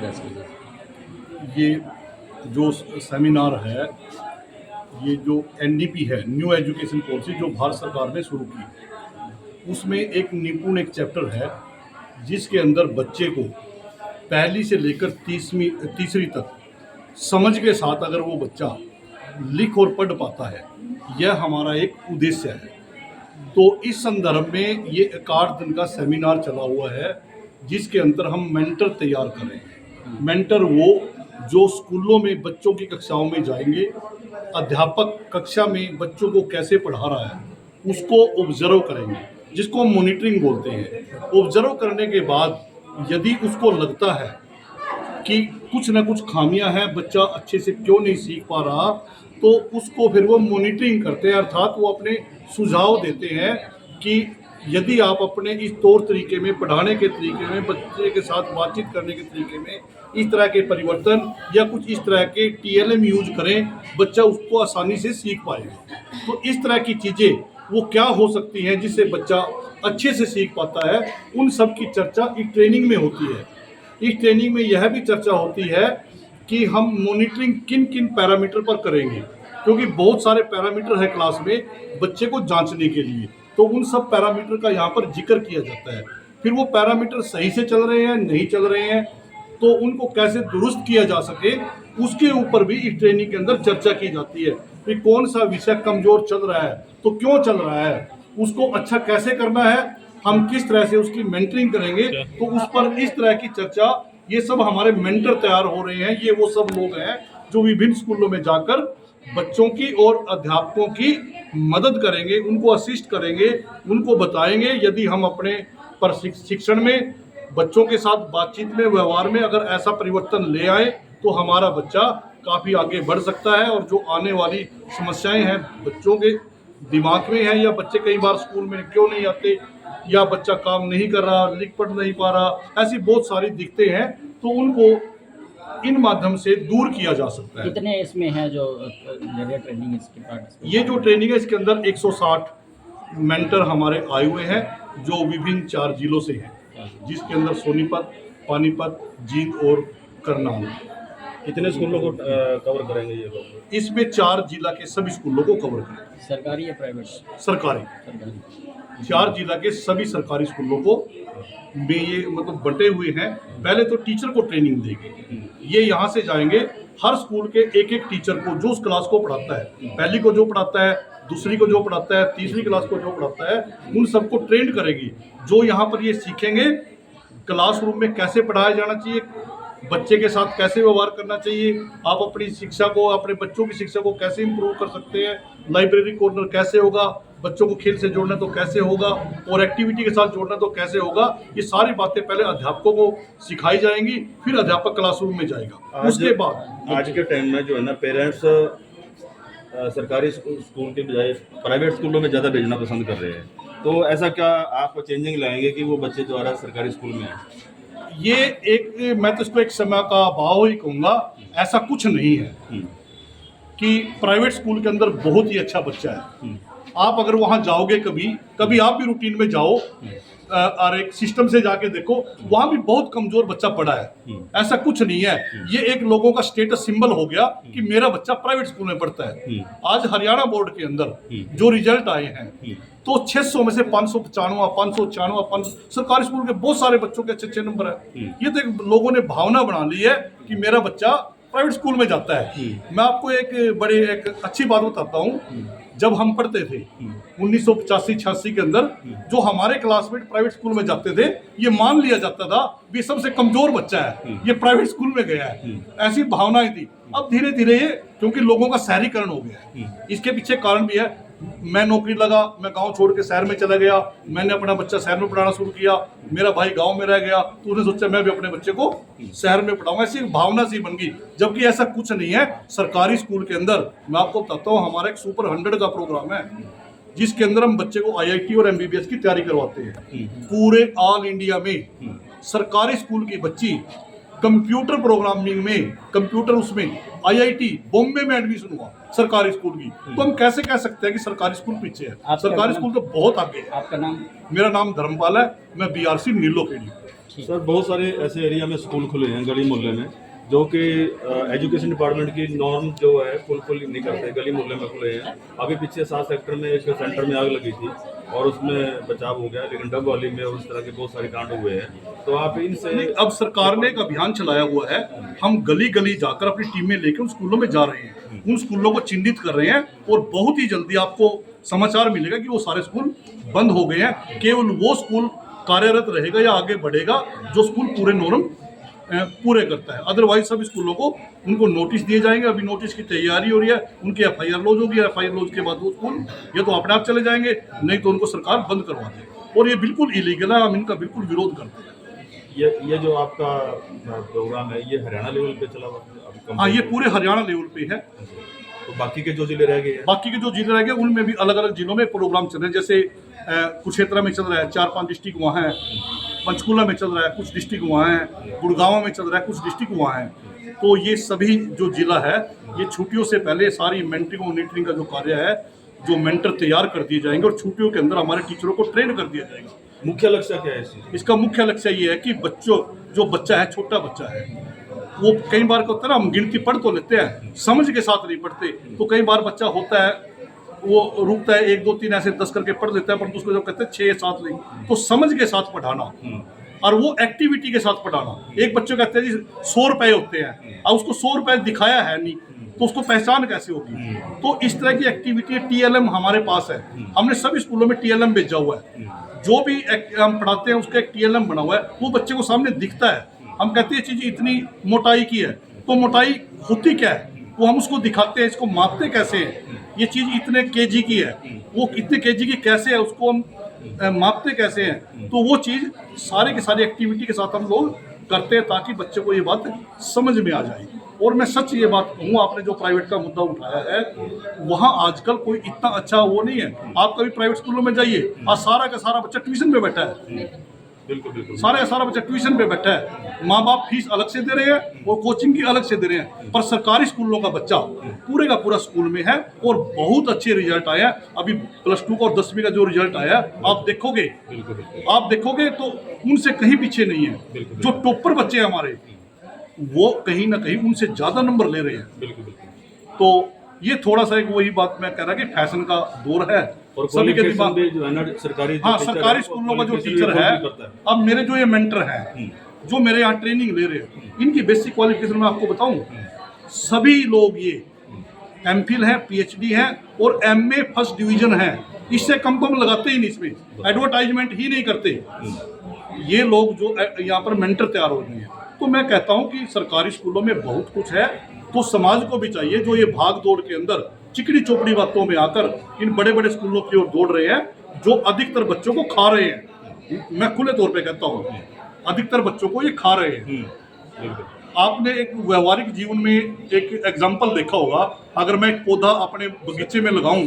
Address कीजिए। ये जो सेमिनार है, ये जो एनडीपी है, न्यू एजुकेशन पॉलिसी, जो भारत सरकार ने शुरू की है, उसमें एक निपुण एक चैप्टर है जिसके अंदर बच्चे को पहली से लेकर तीसरी तक समझ के साथ अगर वो बच्चा लिख और पढ़ पाता है, यह हमारा एक उद्देश्य है। तो इस संदर्भ में ये 1-8 दिन का सेमिनार चला हुआ है जिसके अंदर हम मेंटर तैयार कर रहे हैं। मेंटर वो जो स्कूलों में बच्चों की कक्षाओं में जाएंगे, अध्यापक कक्षा में बच्चों को कैसे पढ़ा रहा है उसको ऑब्जर्व करेंगे, जिसको हम मॉनिटरिंग बोलते हैं। ऑब्जर्व करने के बाद यदि उसको लगता है कि कुछ ना कुछ खामियां हैं, बच्चा अच्छे से क्यों नहीं सीख पा रहा, तो उसको फिर वो मॉनिटरिंग करते हैं, अर्थात वो अपने सुझाव देते हैं कि यदि आप अपने इस तौर तरीके में, पढ़ाने के तरीके में, बच्चे के साथ बातचीत करने के तरीके में इस तरह के परिवर्तन या कुछ इस तरह के टीएलएम यूज करें, बच्चा उसको आसानी से सीख पाएगा। तो इस तरह की चीज़ें वो क्या हो सकती हैं जिससे बच्चा अच्छे से सीख पाता है, उन सब की चर्चा इस ट्रेनिंग में होती है। इस ट्रेनिंग में यह भी चर्चा होती है कि हम मॉनिटरिंग किन किन पैरामीटर पर करेंगे, क्योंकि बहुत सारे पैरामीटर है क्लास में बच्चे को जांचने के लिए, तो उन सब पैरामीटर का यहाँ पर जिक्र किया जाता है। फिर वो पैरामीटर सही से चल रहे हैं, नहीं चल रहे हैं, तो उनको कैसे दुरुस्त किया जा सके, उसके ऊपर भी इस ट्रेनिंग के अंदर चर्चा की जाती है कि कौन सा विषय कमज़ोर चल रहा है तो क्यों चल रहा है, उसको अच्छा कैसे करना है, हम किस तरह से उसकी मेंटरिंग करेंगे, तो उस पर इस तरह की चर्चा, ये सब हमारे मेंटर तैयार हो रहे हैं। ये वो सब लोग हैं जो विभिन्न स्कूलों में जाकर बच्चों की और अध्यापकों की मदद करेंगे, उनको असिस्ट करेंगे, उनको बताएंगे यदि हम अपने शिक्षण में बच्चों के साथ बातचीत में, व्यवहार में अगर ऐसा परिवर्तन ले आए तो हमारा बच्चा काफ़ी आगे बढ़ सकता है। और जो आने वाली समस्याएं हैं बच्चों के दिमाग में है, या बच्चे कई बार स्कूल में क्यों नहीं आते, या बच्चा काम नहीं कर रहा, लिख पढ़ नहीं पा रहा, ऐसी बहुत सारी दिक्कतें हैं, तो उनको इन माध्यम से दूर किया जा सकता है। कितने इसमें है जो जगह ट्रेनिंग इसके पार्टिसिपेट? ये जो ट्रेनिंग है इसके अंदर 160 मेंटर हमारे आए हुए हैं जो विभिन्न 4 जिलों से हैं, जिसके अंदर सोनीपत, पानीपत, जींद और करनाल। कितने स्कूलों को कवर करेंगे ये लोग? इसमें 4 जिला के सभी स्कूलों को कवर करेंगे। सरकारी या प्राइवेट? सरकारी। सरकारी। 4 जिला के सभी सरकारी स्कूलों को में ये मतलब बंटे हुए हैं। पहले तो टीचर को ट्रेनिंग देंगे, ये यहाँ से जाएंगे, हर स्कूल के एक एक टीचर को जो उस क्लास को पढ़ाता है, पहली को जो पढ़ाता है, दूसरी को जो पढ़ाता है, तीसरी क्लास को जो पढ़ाता है, उन सबको ट्रेंड करेगी। जो यहाँ पर ये सीखेंगे क्लासरूम में कैसे पढ़ाया जाना चाहिए, बच्चे के साथ कैसे व्यवहार करना चाहिए, आप अपनी शिक्षा को, अपने बच्चों की शिक्षा को कैसे इम्प्रूव कर सकते हैं, लाइब्रेरी कॉर्नर कैसे होगा, बच्चों को खेल से जोड़ना तो कैसे होगा, और एक्टिविटी के साथ जोड़ना तो कैसे होगा, ये सारी बातें पहले अध्यापकों को सिखाई जाएंगी, फिर अध्यापक क्लासरूम में जाएगा। उसके बाद आज के टाइम में जो है ना, पेरेंट्स सरकारी स्कूल के बजाय प्राइवेट स्कूलों में ज़्यादा भेजना पसंद कर रहे हैं, तो ऐसा क्या आप चेंजिंग लाएंगे कि वो बच्चे द्वारा सरकारी स्कूल में आए? ये एक, मैं तो इसको एक समय का अभाव ही कहूँगा, ऐसा कुछ नहीं है कि प्राइवेट स्कूल के अंदर बहुत ही अच्छा बच्चा है। आप अगर वहाँ जाओगे, कभी आप भी रूटीन में जाओ और एक सिस्टम से जाके देखो, वहाँ भी बहुत कमजोर बच्चा पड़ा है। ऐसा कुछ नहीं है, ये एक लोगों का स्टेटस सिंबल हो गया कि मेरा बच्चा प्राइवेट स्कूल में पढ़ता है। आज हरियाणा बोर्ड के अंदर जो रिजल्ट आए हैं, तो 600 में से 595, 596 सरकारी स्कूल के बहुत सारे बच्चों के अच्छे नंबर है। ये तो एक लोगों ने भावना बना ली है कि मेरा बच्चा प्राइवेट स्कूल में जाता है। मैं आपको एक अच्छी बात बताता हूँ। जब हम पढ़ते थे 1985-86 के अंदर, जो हमारे क्लासमेट प्राइवेट स्कूल में जाते थे, ये मान लिया जाता था कि सबसे कमजोर बच्चा है, ये प्राइवेट स्कूल में गया है, ऐसी भावनाएं थी। अब धीरे धीरे ये, क्योंकि लोगों का शहरीकरण हो गया है, इसके पीछे कारण भी है। मैं नौकरी लगा, मैं गांव छोड़ के शहर में चला गया, मैंने अपना बच्चा शहर में पढ़ाना शुरू किया, मेरा भाई गांव में रह गया, तो उसने सोचा मैं भी अपने बच्चे को शहर में पढ़ाऊंगा, ऐसी भावना सी बन गई। जबकि ऐसा कुछ नहीं है। सरकारी स्कूल के अंदर मैं आपको बताता हूँ, हमारा एक सुपर 100 का प्रोग्राम है जिसके अंदर हम बच्चे को IIT और MBBS की तैयारी करवाते हैं। पूरे ऑल इंडिया में सरकारी स्कूल की बच्ची कंप्यूटर प्रोग्रामिंग में, कंप्यूटर उसमें IIT बॉम्बे में एडमिशन हुआ सरकारी स्कूल की। तो हम कैसे कह सकते हैं कि सरकारी स्कूल पीछे है? सरकारी स्कूल तो बहुत आगे है। आपका नाम? मेरा नाम धर्मपाल है, मैं BRC नीलोखेड़ी। सर बहुत सारे ऐसे एरिया में स्कूल खुले हैं गली मोहल्ले में जो कि एजुकेशन डिपार्टमेंट की नॉर्म जो है फुलफिल नहीं करते, गली मोहल्ले में खुले हैं। अभी पीछे 7 सेक्टर में एक सेंटर में आग लगी थी और उसमें बचाव हो गया, लेकिन डब वाली में उस तरह के बहुत सारे कांड हुए हैं। तो आप इनसे अब सरकार ने एक अभियान चलाया हुआ है, हम गली गली जाकर अपनी टीमें लेकर उन स्कूलों में जा रहे हैं, उन स्कूलों को चिन्हित कर रहे हैं और बहुत ही जल्दी आपको समाचार मिलेगा कि वो सारे स्कूल बंद हो गए हैं। केवल वो स्कूल कार्यरत रहेगा या आगे बढ़ेगा जो स्कूल पूरे नॉर्म पूरे करता है। अदरवाइज सभी स्कूलों को उनको नोटिस दिए जाएंगे। अभी नोटिस की तैयारी हो रही है, उनकी एफआईआर लॉन्च होगी। एफआईआर लॉन्च के बाद वो स्कूल या तो अपने आप चले जाएंगे, नहीं तो उनको सरकार बंद करवा देगी और ये बिल्कुल इलीगल है। हम इनका बिल्कुल विरोध करते हैं। ये जो आपका प्रोग्राम है ये हरियाणा लेवल पे चला हुआ? हाँ, ये पूरे हरियाणा लेवल पे है। तो बाकी के जो जिले रह गए हैं, बाकी के जो जिले रह गए उनमें भी अलग अलग जिलों में प्रोग्राम चल रहे हैं। जैसे कुरुक्षेत्र में चल रहा है, 4-5 डिस्ट्रिक्ट वहाँ हैं। पंचकुला में चल रहा है, कुछ डिस्ट्रिक्ट वहाँ हैं। गुड़गांव में चल रहा है, कुछ डिस्ट्रिक्ट वहाँ हैं। तो ये सभी जो जिला है, ये छुट्टियों से पहले सारी मेंटरिंग और मॉनिटरिंग का जो कार्य है, जो मेंटर तैयार कर दिए जाएंगे और छुट्टियों के अंदर हमारे टीचरों को ट्रेन कर दिया जाएगा। मुख्य लक्ष्य क्या है इसका मुख्य लक्ष्य ये है कि जो बच्चा है, छोटा बच्चा है, वो कई बार होता है ना, हम गिनती पढ़ तो लेते हैं, समझ के साथ नहीं पढ़ते। तो कई बार बच्चा होता है वो रुकता है, 1 2 3 ऐसे 10 करके पढ़ लेता है, पर उसको जब कहते हैं 6 7 नहीं, तो समझ के साथ पढ़ाना और वो एक्टिविटी के साथ पढ़ाना। एक बच्चे कहते हैं जी 100 रुपए होते हैं, अब उसको 100 रुपए दिखाया है नहीं, तो उसको पहचान कैसे होगी? तो इस तरह की एक्टिविटी TLM हमारे पास है। हमने सभी स्कूलों में TLM भेजा हुआ है। जो भी हम पढ़ाते हैं उसका एक TLM बना हुआ है, वो बच्चे को सामने दिखता है। हम कहते हैं चीज़ इतनी मोटाई की है, तो मोटाई होती क्या है वो हम उसको दिखाते हैं। इसको मापते कैसे हैं, ये चीज़ इतने kg की है, वो इतने kg की कैसे है, उसको हम मापते कैसे हैं। तो वो चीज़ सारे के सारी एक्टिविटी के साथ हम लोग करते हैं ताकि बच्चे को ये बात समझ में आ जाए। और मैं सच ये बात कहूँ, आपने जो प्राइवेट का मुद्दा उठाया है, वहाँ आजकल कोई इतना अच्छा वो नहीं है। आप कभी प्राइवेट स्कूलों में जाइए, आज सारा का सारा बच्चा ट्यूशन पे बैठा है। बिल्कुल बिल्कुल सारा का सारा बच्चा ट्यूशन पे बैठा है। माँ बाप फीस अलग से दे रहे हैं और कोचिंग की अलग से दे रहे हैं, पर सरकारी स्कूलों का बच्चा पूरे का पूरा स्कूल में है और बहुत अच्छे रिजल्ट आया। अभी +2 का और 10वीं का जो रिजल्ट आया आप देखोगे, तो उनसे कहीं पीछे नहीं है। जो टॉपर बच्चे हैं हमारे, वो कहीं ना कहीं उनसे ज्यादा नंबर ले रहे हैं। तो ये थोड़ा सा एक वही बात मैं कह रहा कि फैशन का दौर है और सभी के दिमाग भी जो है ना सरकारी सरकारी स्कूलों का जो टीचर है, अब मेरे जो ये मेंटर हैं जो मेरे यहाँ ट्रेनिंग ले रहे हैं, इनकी बेसिक क्वालिफिकेशन मैं आपको बताऊं, सभी लोग ये MPhil है, PhD है और MA फर्स्ट डिवीजन है। इससे कम तो हम लगाते ही नहीं, इसमें एडवर्टाइजमेंट ही नहीं करते। ये लोग जो यहाँ पर मेंटर तैयार हो रहे हैं, तो मैं कहता हूँ कि सरकारी स्कूलों में बहुत कुछ है। तो समाज को भी चाहिए, जो ये भाग दौड़ के अंदर चिकनी चोपड़ी बातों में आकर इन बड़े बड़े स्कूलों की ओर दौड़ रहे हैं, जो अधिकतर बच्चों को खा रहे हैं। मैं खुले तौर पे कहता हूँ, अधिकतर बच्चों को ये खा रहे हैं। आपने एक व्यवहारिक जीवन में एक एग्जाम्पल देखा होगा, अगर मैं एक पौधा अपने बगीचे में लगाऊं